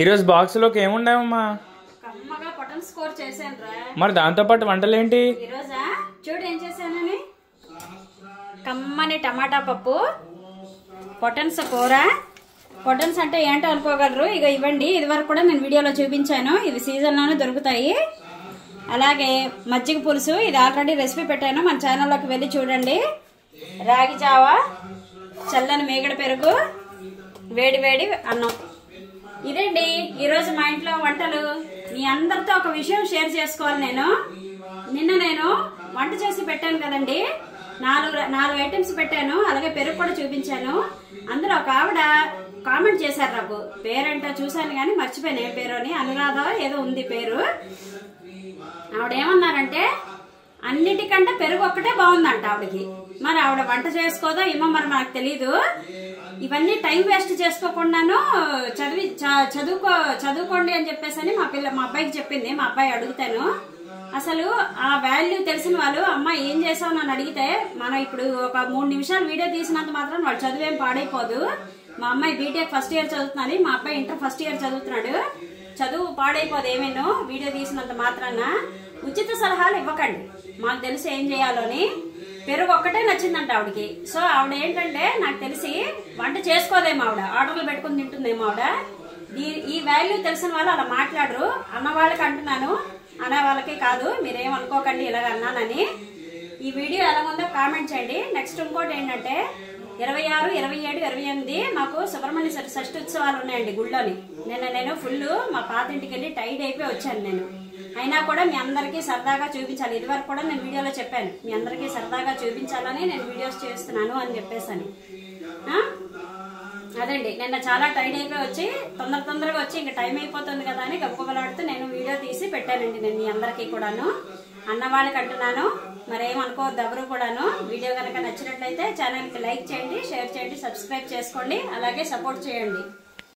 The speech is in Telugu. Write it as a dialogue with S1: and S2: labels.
S1: ఈరోజు బాక్స్లోకి ఏముండవమ్మా?
S2: కమ్మగా పొటన్ స్కోర్ చేశాను రా.
S1: మరి దాంతో పాటు వంటలేంటి
S2: ఈరోజా? చూడు ఏం చేశానని. కమ్మని టమాటా పప్పు, పొటన్స్ కూర. పొటన్స్ అంటే ఏంటో అనుకోగలరు. ఇక ఇవ్వండి, ఇది వరకు కూడా నేను వీడియోలో చూపించాను. ఇవి సీజన్లోనే దొరుకుతాయి. అలాగే మజ్జిగ పులుసు, ఇది ఆల్రెడీ రెసిపీ పెట్టాను, మన ఛానల్లోకి వెళ్ళి చూడండి. రాగి జావా, చల్లని మేగడ పెరుగు, వేడి వేడి అన్నం. ఇదండి ఈరోజు మా ఇంట్లో వంటలు. మీ అందరితో ఒక విషయం షేర్ చేసుకోవాలి. నిన్న నేను వంట చేసి పెట్టాను కదండి, నాలుగు ఐటమ్స్ పెట్టాను. అలాగే పెరుగు కూడా చూపించాను. అందులో ఒక ఆవిడ కామెంట్ చేశారు, నాకు పేరేంటో చూశాను కానీ మర్చిపోయాను ఏ పేరు అని. అనురాధ ఏదో ఉంది పేరు. ఆవిడ ఏమన్నారంటే అన్నిటికంటే పెరుగు ఒక్కటే బాగుందంట ఆవిడకి. మరి ఆవిడ వంట చేసుకోదో ఏమో మరి మనకు తెలీదు. ఇవన్నీ టైం వేస్ట్ చేసుకోకుండాను చదువుకోండి అని చెప్పేసి మా అబ్బాయికి చెప్పింది. మా అబ్బాయి అడుగుతాను, అసలు ఆ వాల్యూ తెలిసిన వాళ్ళు అమ్మ ఏం చేసావు నన్ను అడిగితే, మనం ఇప్పుడు ఒక 3 నిమిషాలు వీడియో తీసినంత మాత్రం వాడు చదువేం పాడైపోదు. మా అమ్మాయి బీటెక్ ఫస్ట్ ఇయర్ చదువుతున్నది, మా అబ్బాయి ఇంటర్ ఫస్ట్ ఇయర్ చదువుతున్నాడు. చదువు పాడైపోదు ఏమేనో వీడియో తీసినంత మాత్రాన. ఉచిత సలహాలు ఇవ్వకండి, మాకు తెలిసి ఏం చేయాలో అని. పెరుగు ఒక్కటే నచ్చిందంట ఆవిడకి. సో ఆవిడ ఏంటంటే నాకు తెలిసి వంట చేసుకోదేమో, ఆవిడ ఆర్డర్లు పెట్టుకుని తింటుందేమో ఆవిడ. ఈ వాల్యూ తెలిసిన వాళ్ళు అలా మాట్లాడరు. అన్న వాళ్ళకి అంటున్నాను, అనే వాళ్ళకి కాదు. మీరేమనుకోకండి ఇలాగ అన్నానని. ఈ వీడియో ఎలా ఉందో కామెంట్ చేయండి. నెక్స్ట్ ఇంకోటి ఏంటంటే 26, 27, 28 మాకు సుబ్రహ్మణ్య షష్ఠి ఉత్సవాలు ఉన్నాయండి గుళ్ళోని. నేను ఫుల్ మా పాత ఇంటికి వెళ్ళి టైడ్ అయిపోయి వచ్చాను నేను. అయినా కూడా మీ అందరికీ సరదాగా చూపించాలి. ఇదివరకు కూడా నేను వీడియోలో చెప్పాను, మీ అందరికీ సరదాగా చూపించాలని నేను వీడియోస్ చేస్తున్నాను అని చెప్పేసి. అదండి, నిన్న చాలా టైడ్ అయిపోయి వచ్చి తొందరగా వచ్చి ఇంకా టైం అయిపోతుంది కదా అని గబ్బగలాడుతూ నేను వీడియో తీసి పెట్టానండి. నేను మీ అందరికీ కూడాను, అన్న వాళ్ళకి అంటున్నాను, మరేమనుకోవద్దు ఎవరు కూడాను. వీడియో కనుక నచ్చినట్లయితే ఛానల్కి లైక్ చేయండి, షేర్ చేయండి, సబ్స్క్రైబ్ చేసుకోండి, అలాగే సపోర్ట్ చేయండి.